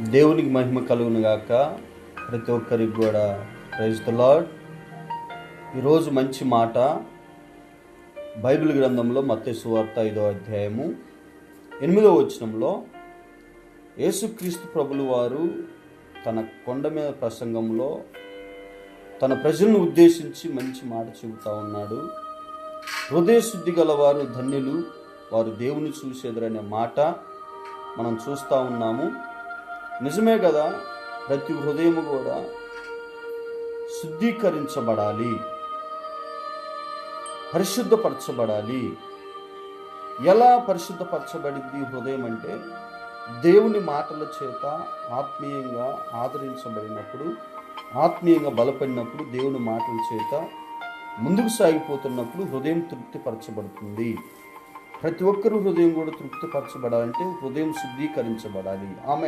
దేవునికి మహిమ కలుగును గాక. ప్రతి ఒక్కరికి కూడా ప్రైజ్ ది లార్డ్. ఈరోజు మంచి మాట బైబిల్ గ్రంథంలో మత్తయి సువార్త 5వ అధ్యాయము 8వ వచనంలో యేసుక్రీస్తు ప్రభులు వారు తన కొండ మీద ప్రసంగంలో తన ప్రజలను ఉద్దేశించి మంచి మాట చెబుతా ఉన్నాడు. హృదయ శుద్ధి గలవారు ధన్యులు, వారు దేవుని చూసేదరనే మాట మనం చూస్తూ ఉన్నాము. నిజమే కదా, ప్రతి హృదయము కూడా శుద్ధీకరించబడాలి, పరిశుద్ధపరచబడాలి. ఎలా పరిశుద్ధపరచబడింది హృదయం అంటే, దేవుని మాటల చేత ఆత్మీయంగా ఆదరించబడినప్పుడు, ఆత్మీయంగా బలపడినప్పుడు, దేవుని మాటల చేత ముందుకు సాగిపోతున్నప్పుడు హృదయం తృప్తిపరచబడుతుంది. ప్రతి ఒక్కరు హృదయం కూడా తృప్తిపరచబడాలంటే హృదయం శుద్ధీకరించబడాలి. ఆమె